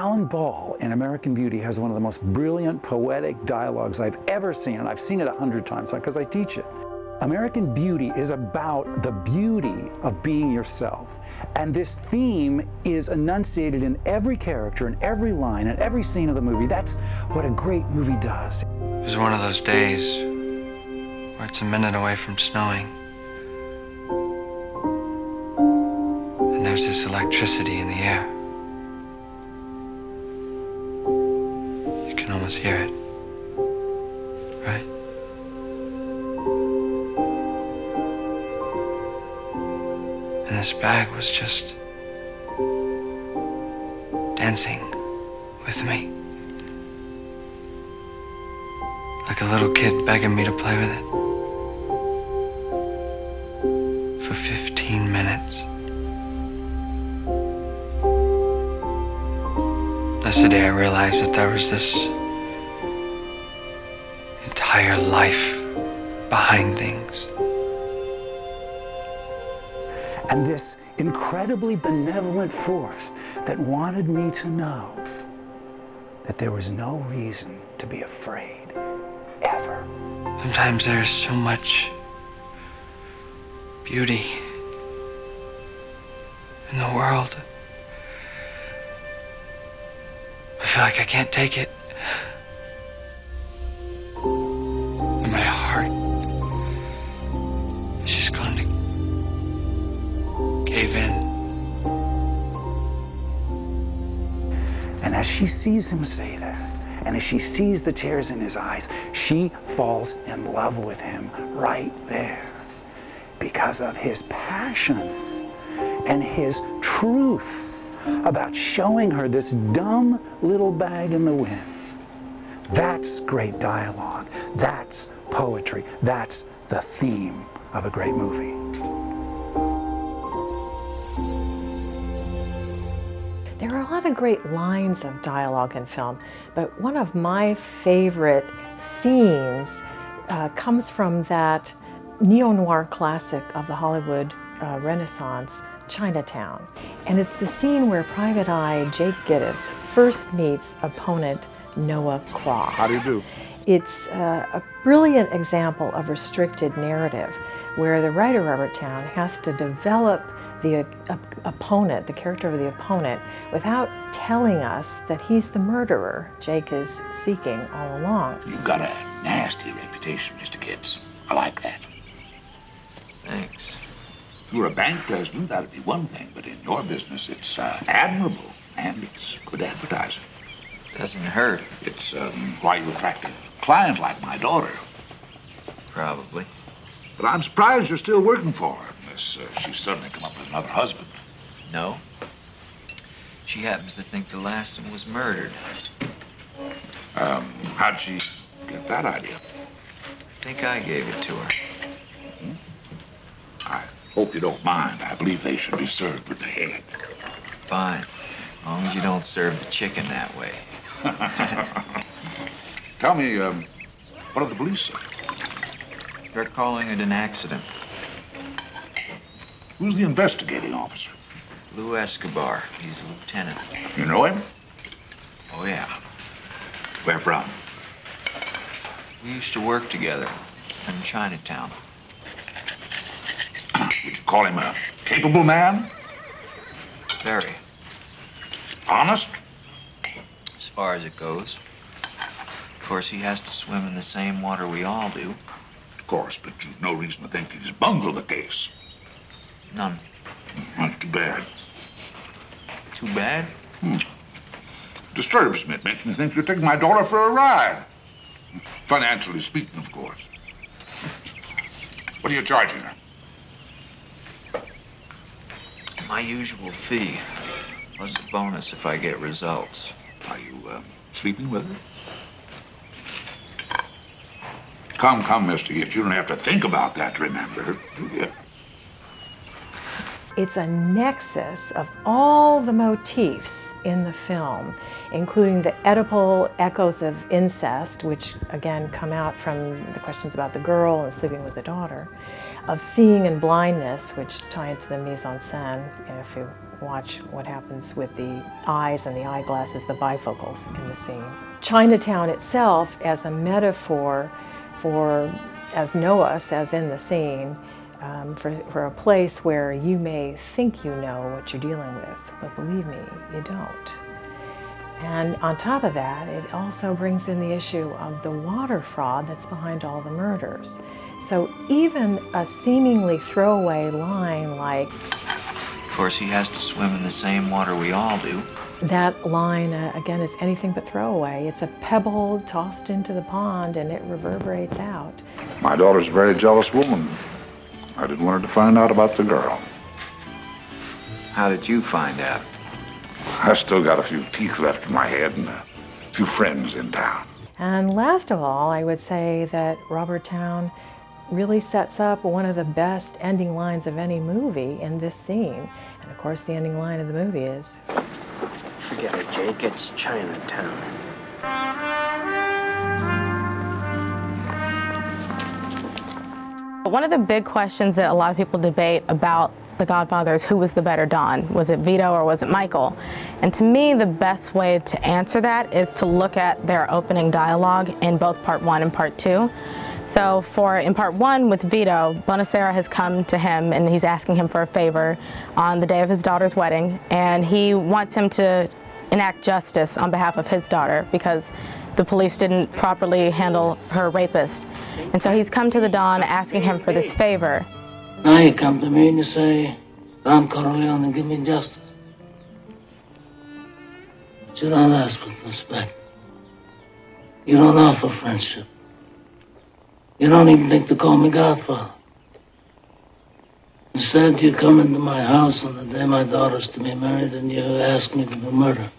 Alan Ball in American Beauty has one of the most brilliant poetic dialogues I've ever seen, and I've seen it 100 times because I teach it. American Beauty is about the beauty of being yourself. And this theme is enunciated in every character, in every line, in every scene of the movie. That's what a great movie does. It was one of those days where it's a minute away from snowing. And there's this electricity in the air. You can almost hear it, right? And this bag was just dancing with me. Like a little kid begging me to play with it. For 15 minutes. That's the day I realized that there was this entire life behind things. And this incredibly benevolent force that wanted me to know that there was no reason to be afraid, ever. Sometimes there's so much beauty in the world. I feel like I can't take it. And my heart is just going to cave in. And as she sees him say that, and as she sees the tears in his eyes, she falls in love with him right there because of his passion and his truth about showing her this dumb little bag in the wind. That's great dialogue. That's poetry. That's the theme of a great movie. There are a lot of great lines of dialogue in film, but one of my favorite scenes comes from that neo-noir classic of the Hollywood Renaissance, Chinatown. And it's the scene where Private Eye Jake Gittes first meets opponent Noah Cross. How do you do? It's a brilliant example of restricted narrative where the writer Robert Towne has to develop the opponent, the character of the opponent, without telling us that he's the murderer Jake is seeking all along. You've got a nasty reputation, Mr. Gittes. I like that. Thanks. If you were a bank president, that'd be one thing, but in your business, it's admirable, and it's good advertising. Doesn't hurt. It's why you attract a client like my daughter. Probably. But I'm surprised you're still working for her, unless she's suddenly come up with another husband. No. She happens to think the last one was murdered. How'd she get that idea? I think I gave it to her. Mm-hmm. I hope you don't mind. I believe they should be served with the head. Fine. As long as you don't serve the chicken that way. Tell me, what did the police say? They're calling it an accident. Who's the investigating officer? Lou Escobar. He's a lieutenant. You know him? Oh, yeah. Where from? We used to work together in Chinatown. Would you call him a capable man? Very. Honest? As far as it goes. Of course, he has to swim in the same water we all do. Of course, but you've no reason to think he's bungled the case. None. That's too bad. Too bad? Disturbs me. It makes me think you're taking my daughter for a ride. Financially speaking, of course. What are you charging her? My usual fee. Plus a bonus if I get results. Are you, sleeping with her? Come, Mr. Gittes. You don't have to think about that, remember, do you? It's a nexus of all the motifs in the film, including the Oedipal echoes of incest, which again come out from the questions about the girl and sleeping with the daughter, of seeing and blindness, which tie into the mise-en-scène. If you watch what happens with the eyes and the eyeglasses, the bifocals in the scene. Chinatown itself as a metaphor for, as Noah says in the scene, for a place where you may think you know what you're dealing with, but believe me, you don't. And on top of that, it also brings in the issue of the water fraud that's behind all the murders. So even a seemingly throwaway line like, Of course, he has to swim in the same water we all do. that line, again, is anything but throwaway. It's a pebble tossed into the pond and it reverberates out. My daughter's a very jealous woman. I didn't want her to find out about the girl. How did you find out? I still got a few teeth left in my head and a few friends in town. And last of all, I would say that Robert Towne really sets up one of the best ending lines of any movie in this scene. And of course, the ending line of the movie is, Forget it, Jake. It's Chinatown. One of the big questions that a lot of people debate about The Godfather is who was the better Don? Was it Vito or was it Michael? And to me, the best way to answer that is to look at their opening dialogue in both Part 1 and Part 2. So in Part 1 with Vito, Bonacera has come to him and he's asking him for a favor on the day of his daughter's wedding, and he wants him to enact justice on behalf of his daughter because the police didn't properly handle her rapist. And so he's come to the Don asking him for this favor. Now you come to me and you say, Don Corleone, give me justice. But you don't ask with respect. You don't offer friendship. You don't even think to call me Godfather. Instead, you come into my house on the day my daughter's to be married and you ask me to do murder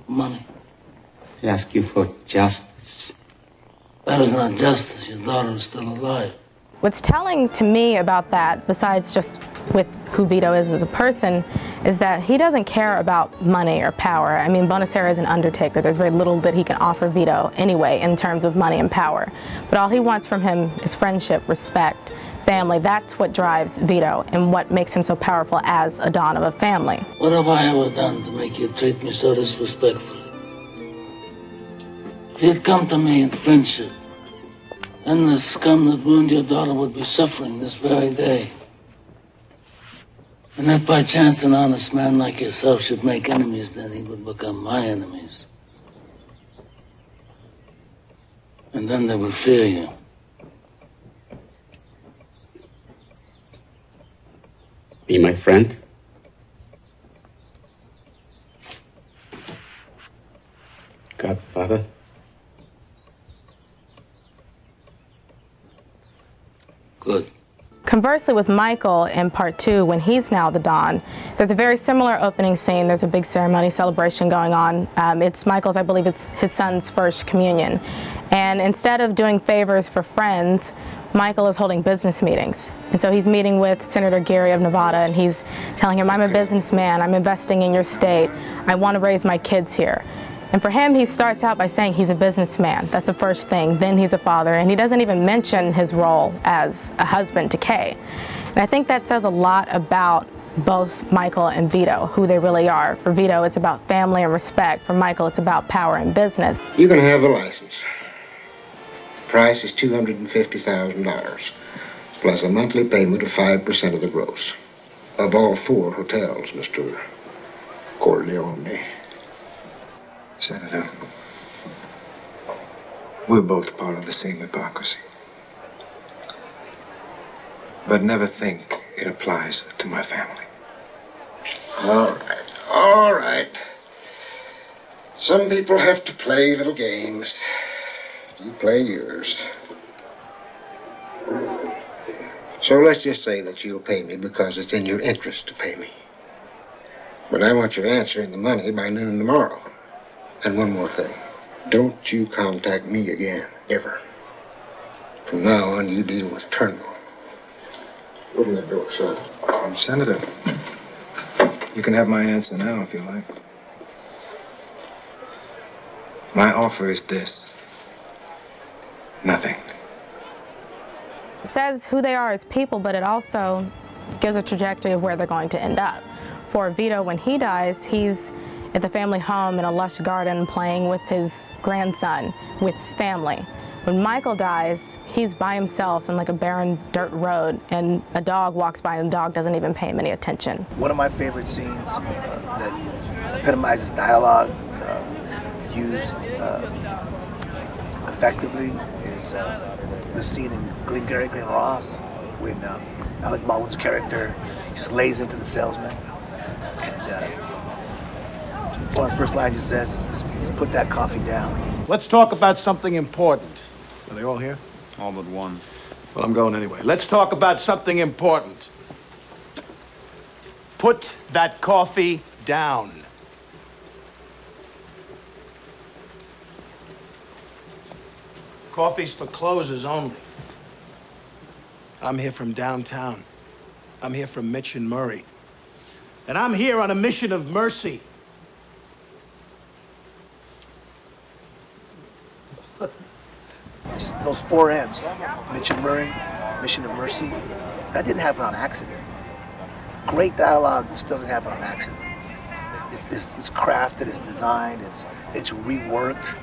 for money. I ask you for justice. That is not justice. Your daughter is still alive. What's telling to me about that, besides just with who Vito is as a person, is that he doesn't care about money or power. I mean, Bonacera is an undertaker. There's very little that he can offer Vito anyway in terms of money and power. But all he wants from him is friendship, respect, family. That's what drives Vito and what makes him so powerful as a Don of a family. What have I ever done to make you treat me so disrespectfully? If you'd come to me in friendship, then the scum that ruined your daughter would be suffering this very day. And if by chance an honest man like yourself should make enemies, then he would become my enemies. And then they would fear you. Be my friend? Godfather? Good. Conversely, with Michael in Part 2, when he's now the Don, there's a very similar opening scene. There's a big ceremony celebration going on. It's Michael's, I believe it's his son's first communion. And instead of doing favors for friends, Michael is holding business meetings. And so he's meeting with Senator Geary of Nevada, and he's telling him, I'm a businessman, I'm investing in your state, I want to raise my kids here. And for him, he starts out by saying he's a businessman. That's the first thing. Then he's a father. And he doesn't even mention his role as a husband to Kay. And I think that says a lot about both Michael and Vito, who they really are. For Vito, it's about family and respect. For Michael, it's about power and business. You can have the license. Price is $250,000, plus a monthly payment of 5% of the gross. Of all 4 hotels, Mr. Corleone. Senator, we're both part of the same hypocrisy. But never think it applies to my family. All right. Some people have to play little games. You play yours. So let's just say that you'll pay me because it's in your interest to pay me. But I want your answer in the money by noon tomorrow. And one more thing. Don't you contact me again, ever. From now on, you deal with Turnbull. Open the door, son. Senator, you can have my answer now if you like. My offer is this. Nothing. says who they are as people, but it also gives a trajectory of where they're going to end up. For Vito, when he dies, he's at the family home in a lush garden playing with his grandson, with family. When Michael dies, he's by himself in like a barren dirt road, and a dog walks by and the dog doesn't even pay him any attention. One of my favorite scenes that epitomizes dialogue used effectively is the scene in Glengarry Glen Ross when Alec Baldwin's character just lays into the salesman, and one of the first lines he says is put that coffee down. Let's talk about something important. Are they all here? All but one. Well, I'm going anyway. Let's talk about something important. Put that coffee down. Coffee's for closers only. I'm here from downtown. I'm here from Mitch and Murray. And I'm here on a mission of mercy. Just those 4 M's, Mitch and Murray, mission of mercy, that didn't happen on accident. Great dialogue just doesn't happen on accident. It's crafted, it's designed, it's reworked.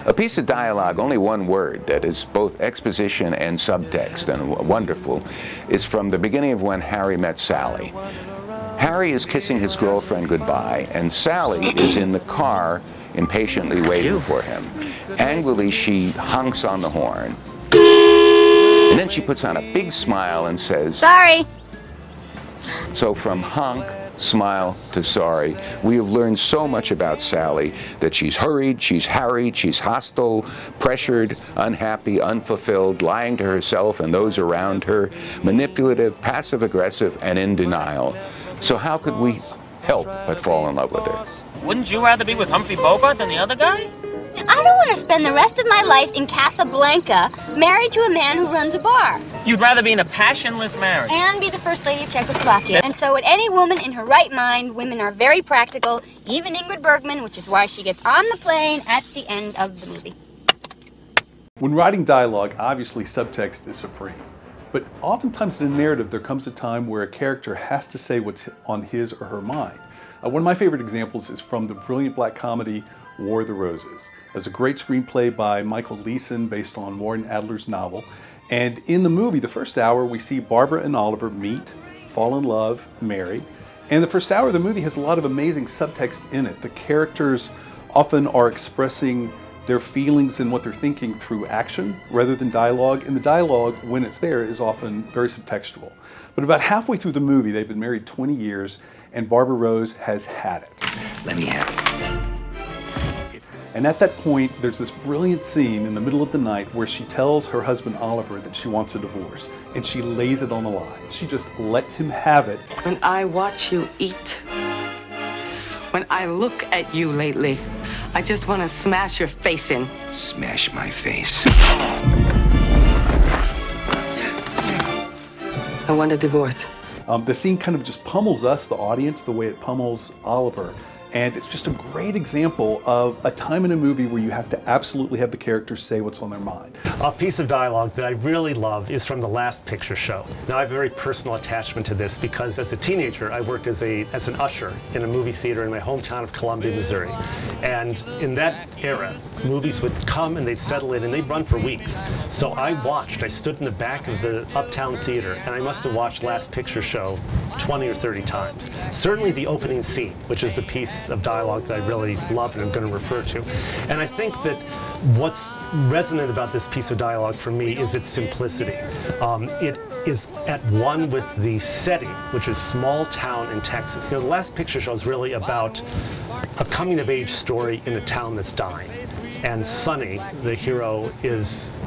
A piece of dialogue, only one word, that is both exposition and subtext and wonderful, is from the beginning of When Harry Met Sally. Harry is kissing his girlfriend goodbye, and Sally is in the car impatiently waiting for him. Angrily, she honks on the horn. And then she puts on a big smile and says, "Sorry." So from honk, smile to sorry, we have learned so much about Sally, that she's hurried, she's harried, she's hostile, pressured, unhappy, unfulfilled, lying to herself and those around her, manipulative, passive-aggressive, and in denial. So how could we help but fall in love with her? Wouldn't you rather be with Humphrey Bogart than the other guy? I don't want to spend the rest of my life in Casablanca, married to a man who runs a bar. You'd rather be in a passionless marriage. And be the first lady of Czechoslovakia. And so, with any woman in her right mind, women are very practical, even Ingrid Bergman, which is why she gets on the plane at the end of the movie. When writing dialogue, obviously subtext is supreme. But oftentimes in a narrative, there comes a time where a character has to say what's on his or her mind. One of my favorite examples is from the brilliant black comedy War of the Roses. It's a great screenplay by Michael Leeson based on Morton Adler's novel. And in the movie, the first hour, we see Barbara and Oliver meet, fall in love, marry. And the first hour of the movie has a lot of amazing subtext in it. The characters often are expressing their feelings and what they're thinking through action rather than dialogue. And the dialogue, when it's there, is often very subtextual. But about halfway through the movie, they've been married 20 years, and Barbara Rose has had it. Let me have it. And at that point, there's this brilliant scene in the middle of the night where she tells her husband Oliver that she wants a divorce, and she lays it on the line. She just lets him have it. When I watch you eat, when I look at you lately, I just want to smash your face in. Smash my face. I want a divorce. The scene kind of just pummels us, the audience, the way it pummels Oliver. And it's just a great example of a time in a movie where you have to absolutely have the characters say what's on their mind. A piece of dialogue that I really love is from The Last Picture Show. Now, I have a very personal attachment to this because as a teenager, I worked as an usher in a movie theater in my hometown of Columbia, Missouri. And in that era, movies would come and they'd settle in and they'd run for weeks. So I stood in the back of the Uptown Theater, and I must have watched Last Picture Show 20 or 30 times. Certainly the opening scene, which is the piece of dialogue that I really love and I'm going to refer to. And I think that what's resonant about this piece of dialogue for me is its simplicity. It is at one with the setting, which is small town in Texas. You know, The Last Picture Show is really about a coming-of-age story in a town that's dying. And Sonny, the hero, he's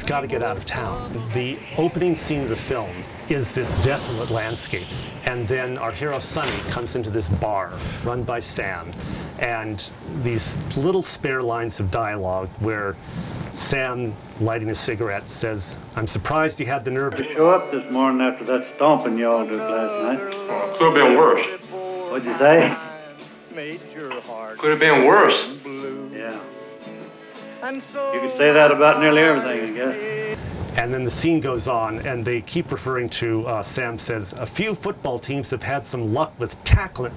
got to get out of town. The opening scene of the film is this desolate landscape. And then our hero, Sonny, comes into this bar run by Sam. And these little spare lines of dialogue where Sam, lighting a cigarette, says, "I'm surprised you had the nerve to show up this morning after that stomping y'all did last night." Oh, could have been worse. What'd you say? Could have been worse. Yeah. You could say that about nearly everything, I guess. And then the scene goes on, and they keep referring to, Sam says, a few football teams have had some luck with tackling.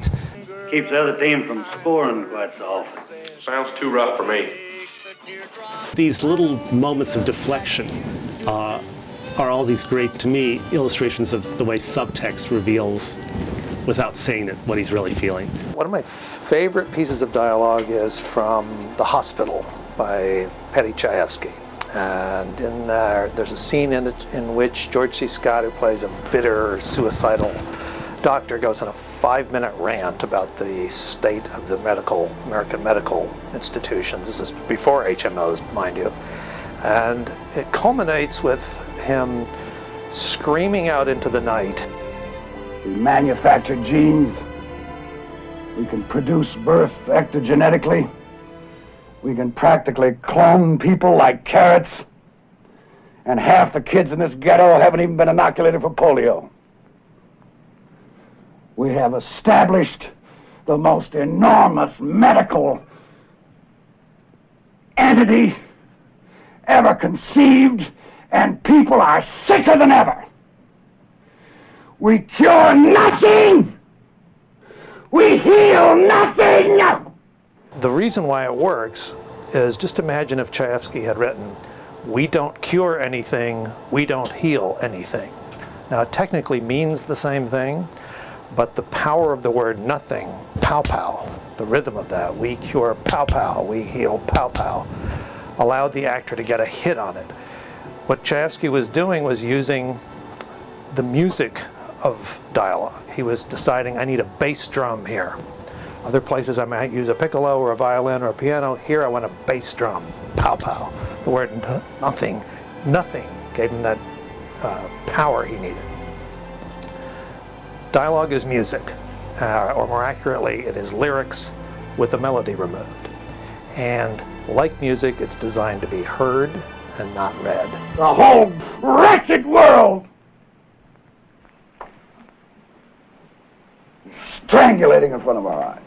Keeps the other team from scoring quite so often. Sounds too rough for me. These little moments of deflection are all these great, to me, illustrations of the way subtext reveals, without saying it, what he's really feeling. One of my favorite pieces of dialogue is from The Hospital by Paddy Chayefsky. And in there's a scene in it in which George C. Scott, who plays a bitter, suicidal doctor, goes on a 5-minute rant about the state of the American medical institutions. This is before HMOs, mind you. And it culminates with him screaming out into the night. We manufacture genes. We can produce birth ectogenetically. We can practically clone people like carrots. And half the kids in this ghetto haven't even been inoculated for polio. We have established the most enormous medical entity ever conceived, and people are sicker than ever. We cure nothing! We heal nothing! The reason why it works is, just imagine if Chayefsky had written, "We don't cure anything, we don't heal anything." Now it technically means the same thing, but the power of the word nothing, pow-pow, the rhythm of that, we cure pow-pow, we heal pow-pow, allowed the actor to get a hit on it. What Chayefsky was doing was using the music of dialogue. He was deciding, I need a bass drum here. Other places I might use a piccolo or a violin or a piano. Here I want a bass drum, pow-pow. The word nothing gave him that power he needed. Dialogue is music, or more accurately, it is lyrics with the melody removed. And like music, it's designed to be heard and not read. The whole wretched world strangulating in front of our eyes.